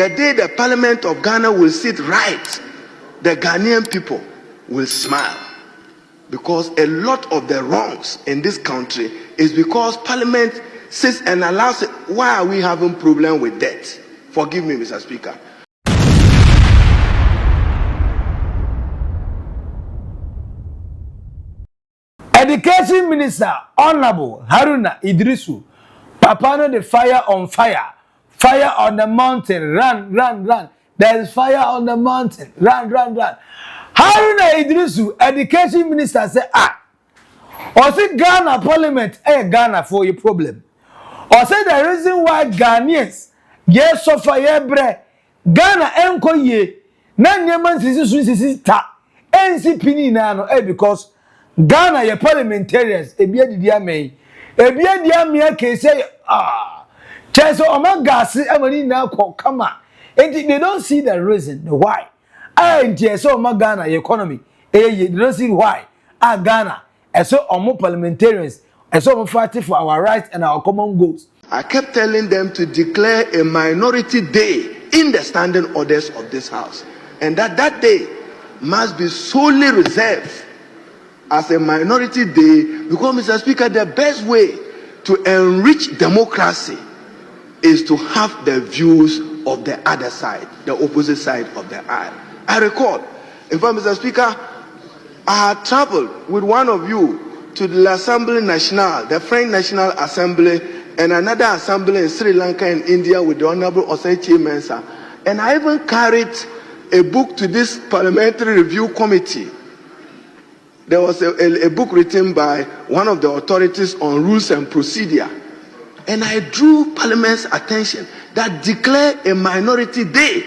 The day the Parliament of Ghana will sit right, the Ghanaian people will smile. Because a lot of the wrongs in this country is because Parliament sits and allows it. Why are we having problem with debt? Forgive me, Mr. Speaker. Education Minister Honorable Haruna Iddrisu, Papano the fire on fire, fire on the mountain, run, run, run. There is fire on the mountain, run, run, run. Haruna Iddrisu, Education Minister, say or say Ghana Parliament, Ghana for your problem. Or say the reason why Ghanaians, yes, suffer yebre, Ghana enko ye, na nyeman sisi ta, NCP ni nano, because Ghana ye parliamentarians, ebia di ame, ebia di ame ke say cheso oma gasi amani na kama, and they don't see the reason why. And so oma Ghana economy, they don't see why. Ghana, and so omo parliamentarians, and so fighting for our rights and our common goals. I kept telling them to declare a minority day in the standing orders of this house, and that day must be solely reserved as a minority day, because, Mr. Speaker, the best way to enrich democracy is to have the views of the other side, the opposite side of the aisle. I recall, in fact, Mr. Speaker, I had traveled with one of you to the L'Assemblée Nationale, the French National Assembly, and another assembly in Sri Lanka and India with the Honorable Osei Mensa. And I even carried a book to this parliamentary review committee. There was a book written by one of the authorities on rules and procedure. And I drew Parliament's attention that declare a minority day.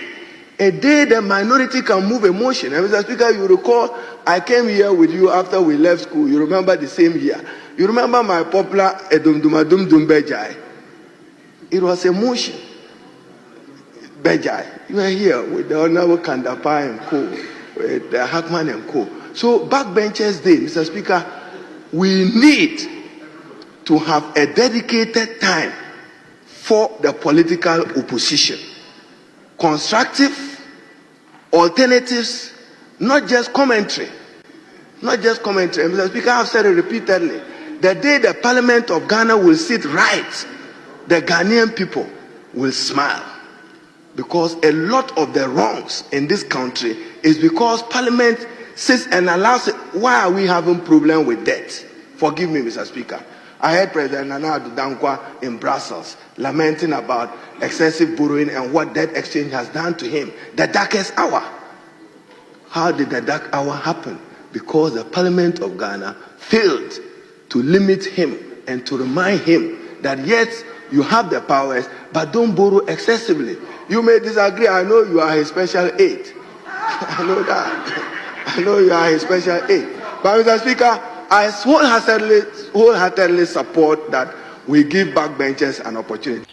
A day the minority can move a motion. And Mr. Speaker, you recall, I came here with you after we left school. You remember the same year. You remember my popular Edumdumadum Bejai. It was a motion. Bejai. You were here with the Honorable Kandapa and co, with the Hackman and co. So Backbenchers Day, Mr. Speaker, we need to have a dedicated time for the political opposition. Constructive alternatives, not just commentary. Not just commentary. Mr. Speaker, I've said it repeatedly. The day the Parliament of Ghana will sit right, the Ghanaian people will smile. Because a lot of the wrongs in this country is because Parliament sits and allows it. Why are we having problem with debt? Forgive me, Mr. Speaker. I heard President Nana Addo Dankwa in Brussels lamenting about excessive borrowing and what debt exchange has done to him. The darkest hour. How did the dark hour happen? Because the Parliament of Ghana failed to limit him and to remind him that yes, you have the powers, but don't borrow excessively. You may disagree. I know you are his special aide. I know that. I know you are his special aide. But Mr. Speaker, I wholeheartedly support that we give backbenchers an opportunity.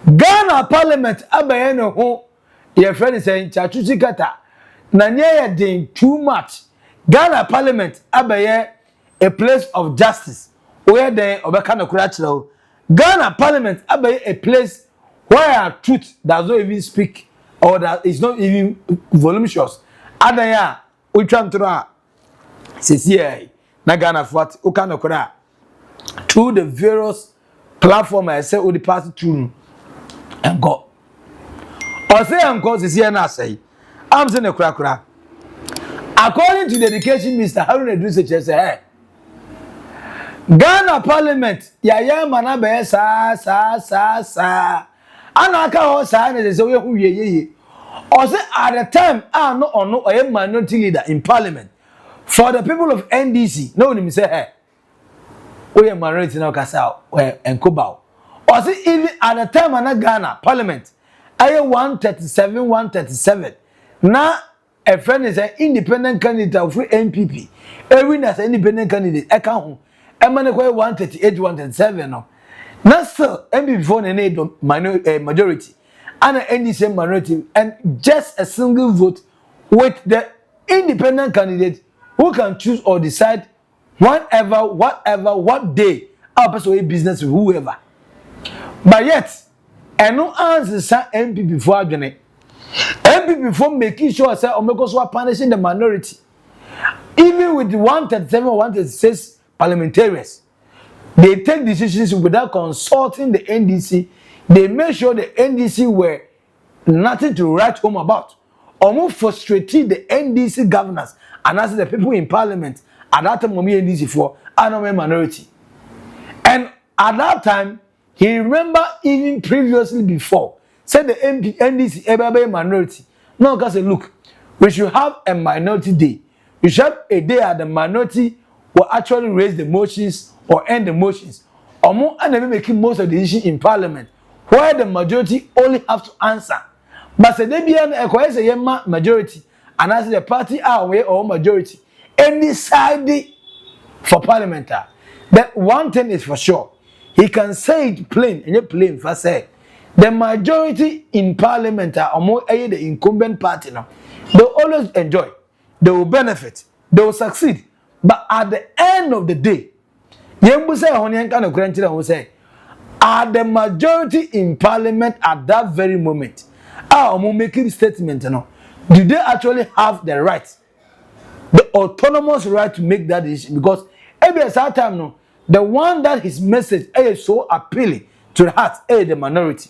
Ghana Parliament abayeno ho your friend is saying chachuchi kata na nye din too much. Ghana Parliament abaye a place of justice where they obeka no kura chiro. Ghana Parliament abaye a place where truth does not even speak or that is not even voluminous. Adaya we try to CCA na Ghana what ukano kura through the various platforms I say we the pass through and go. Or say and cause is here now say I'm saying a crack. According to the Education Minister Haruna Iddrisu say Ghana Parliament ya mana be sa anaka ho sa na say we hu ye. Or say at the time no a minority leader in Parliament for the people of NDC no me say hey we a minority now kasa and Kobao. Or say even at the time na Ghana Parliament I 137 na a friend is an independent candidate of NPP every as an independent candidate account emane 138 137 no na still NPP for a majority and an NDC minority and just a single vote with the independent candidate who can choose or decide whatever what day our person business with whoever. But yet, and no answer sa MP before adwene. MP before making sure say Omekoso punishing the minority. Even with 137 or 136 parliamentarians, they take decisions without consulting the NDC. They make sure the NDC were nothing to write home about. Almost frustrated the NDC governors and as the people in parliament at that time NDC for another minority. And at that time, he remember even previously before, said the NDC ever minority. No, because look, we should have a minority day. We should have a day at the minority will actually raise the motions or end the motions. Or more and making most of the decisions in parliament, where the majority only have to answer. But say they be an a majority, and as the party are away or majority, and decide for parliament. That one thing is for sure. He can say it plain, and you plain for say. The majority in parliament are more the incumbent party now. They always enjoy, they will benefit, they will succeed. But at the end of the day, you say honey kind of grandchildren will say, are the majority in parliament at that very moment? Making statement, do they actually have the right, the autonomous right to make that decision? Because every time, no, the one that his message is so appealing to the heart, the minority.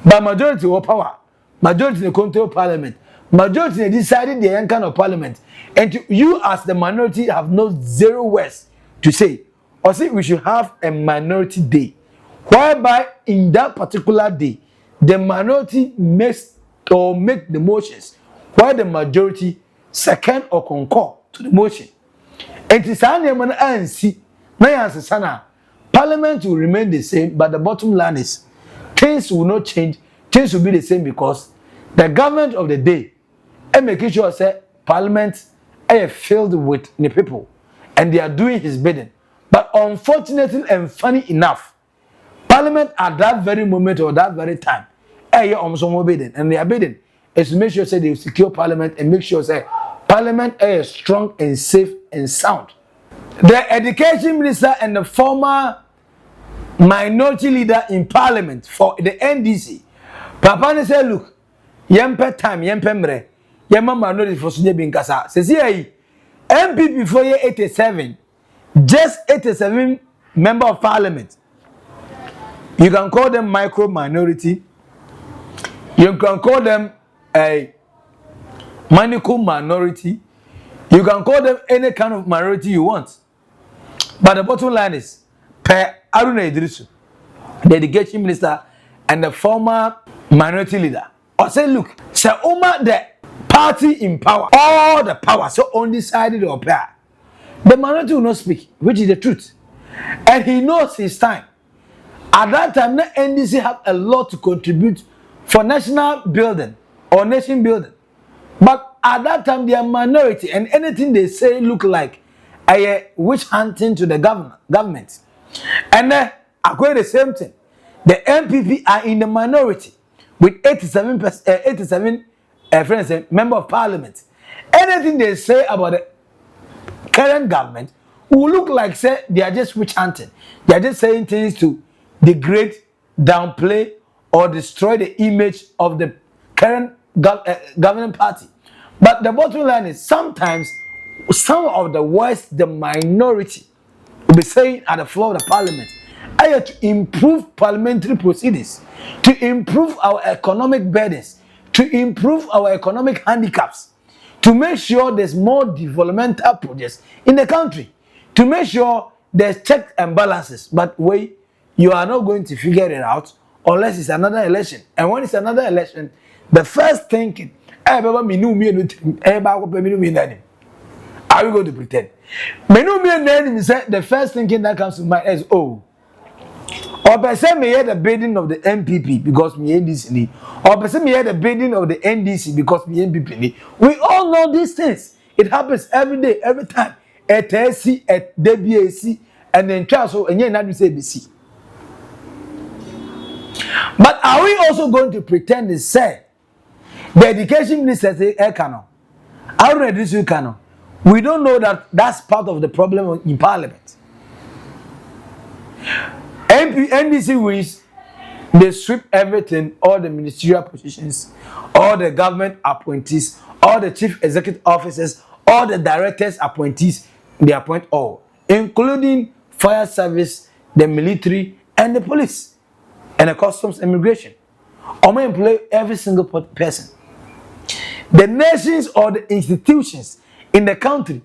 But majority of power, majority in control parliament, majority decided the kind of parliament, and you as the minority have no zero words to say. Or say we should have a minority day, whereby in that particular day, the minority makes or make the motions, while the majority second or concur to the motion. And it's parliament will remain the same, but the bottom line is things will not change. Things will be the same because the government of the day and making sure that parliament is filled with the people and they are doing his bidding. But unfortunately and funny enough, parliament at that very moment or that very time, bidding, and they are bidding is to make sure say they secure parliament and make sure say parliament is strong and safe and sound. The education minister and the former minority leader in parliament for the NDC, Papa say, look, yempe time, yempe mre, yemma minority for sunye binkasa. Says here, MP before year 87, just 87 member of parliament. You can call them micro minority. You can call them a manical minority. You can call them any kind of minority you want. But the bottom line is, per Haruna Iddrisu, the education minister and the former minority leader, or say, look, say, the party in power, all the power, so undecided or pair. The minority will not speak, which is the truth. And he knows his time. At that time, the NDC have a lot to contribute for national building or nation building. But at that time, they are minority, and anything they say look like a witch hunting to the government. And according to the same thing, the MPP are in the minority with 87 member of parliament. Anything they say about the current government will look like say they are just witch hunting. They are just saying things to degrade, downplay, or destroy the image of the current governing party. But the bottom line is sometimes some of the words the minority will be saying at the floor of the parliament are to improve parliamentary proceedings, to improve our economic burdens, to improve our economic handicaps, to make sure there's more developmental projects in the country, to make sure there's checks and balances. But wait, you are not going to figure it out unless it's another election. And when it's another election, the first thinking, are we going to pretend? The first thinking that comes to mind is, oh, or person may hear the bidding of the MPP because me NDC, or person may hear the bidding of the NDC because me MPP. We all know these things. It happens every day, every time. At SC, at DBAC, and then so and you're not to say BC. But are we also going to pretend to say the education minister say Ekano? How do Iddrisu Kano? We don't know that that's part of the problem in parliament. NDC wins, They sweep everything, all the ministerial positions, all the government appointees, all the chief executive officers, all the directors appointees, they appoint all, including fire service, the military, and the police, and the customs immigration. Omo employ every single person. The nations or the institutions in the country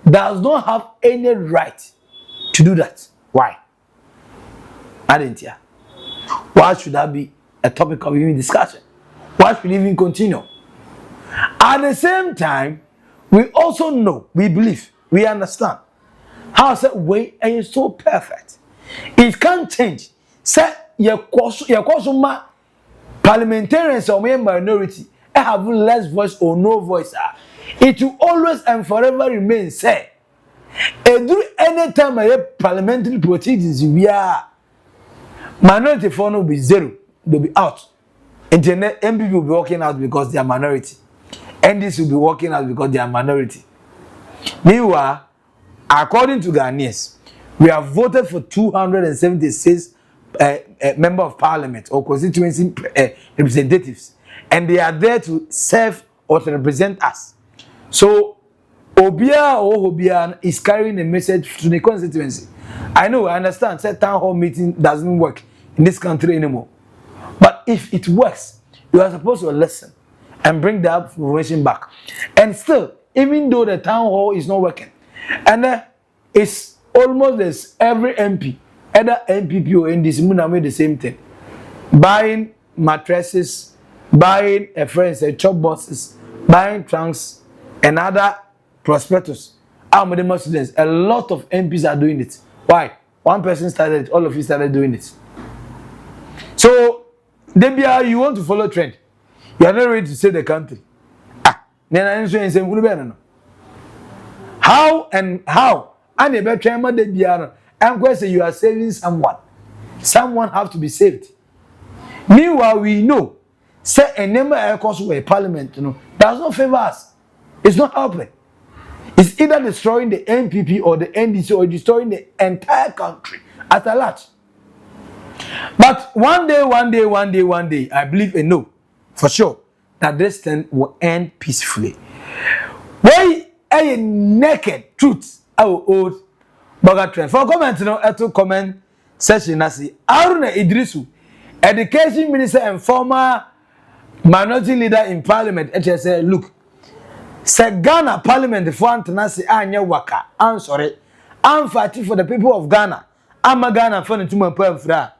does not have any right to do that. Why? I didn't hear. Why should that be a topic of even discussion? Why should we even continue? At the same time, we also know, we believe, we understand how that way is so perfect. It can't change. Say your parliamentarians or minority have less voice or no voice. It will always and forever remain say. And do any time I have parliamentary proceedings, we are minority phone will be zero, they'll be out. Internet MPP will be working out because they are minority. NDC will be working out because they are minority. Meanwhile, according to Ghanaians, we have voted for 276 member of parliament or constituency representatives, and they are there to serve or to represent us. So, Obia is carrying a message to the constituency. I know, I understand. Say town hall meeting doesn't work in this country anymore. But if it works, you are supposed to listen and bring that information back. And still, even though the town hall is not working, and it's almost as every MP, either MPP or NDC, made the same thing. Buying mattresses, buying chop boxes, buying trunks, and other prospectus. Our students, a lot of MPs are doing it. Why? One person started it, all of you started doing it. So, Debia, you want to follow trend. You are not ready to save the country. How? And a better Debia, I'm going to say you are saving someone. Someone have to be saved. Meanwhile, we know, say a number of course where parliament, does not favor us. It's not helping. It's either destroying the NPP or the NDC or destroying the entire country at a large. But one day, I believe and know for sure that this thing will end peacefully. Why a naked truth our old Oldboga trend. For comment, to comment section, I see Haruna Iddrisu, Education Minister and former minority leader in Parliament. And say, look. Say Ghana Parliament for Antanasi Anya Waka. I'm sorry. I'm fighting for the people of Ghana. I'm a Ghana for the Tumapura.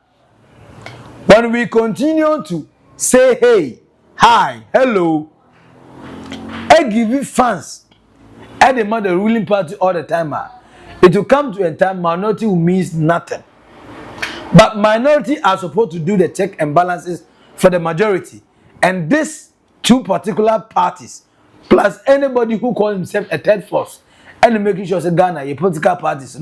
When we continue to say hey, hi, hello, I give you fans. I demand the ruling party all the time. It will come to a time minority will means nothing. But minority are supposed to do the check and balances for the majority. And these two particular parties, plus anybody who calls himself a third force, and making sure that Ghana, your political parties,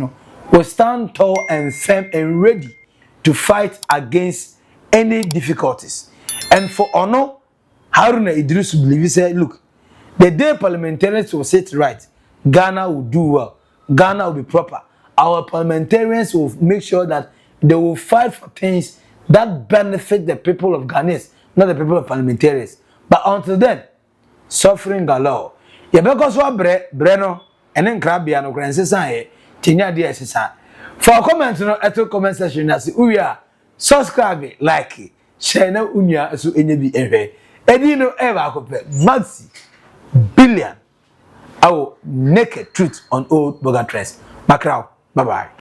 will stand tall and firm and ready to fight against any difficulties. And for honor, Haruna Iddrisu believe, said, look, the day parliamentarians will sit right, Ghana will do well. Ghana will be proper. Our parliamentarians will make sure that they will fight for things that benefit the people of Ghanaians, not the people of parliamentarians. But until then, suffering galore. Yebeko so bre no ene nkrabia no kransesan ye tinya dia sesan. For comment no eto comment section na se uya subscribe, like, share na unya so enye bi ehwe. Edi no ever akope Maxi Billian our naked truth on Oldboga trends. Macrao, bye bye.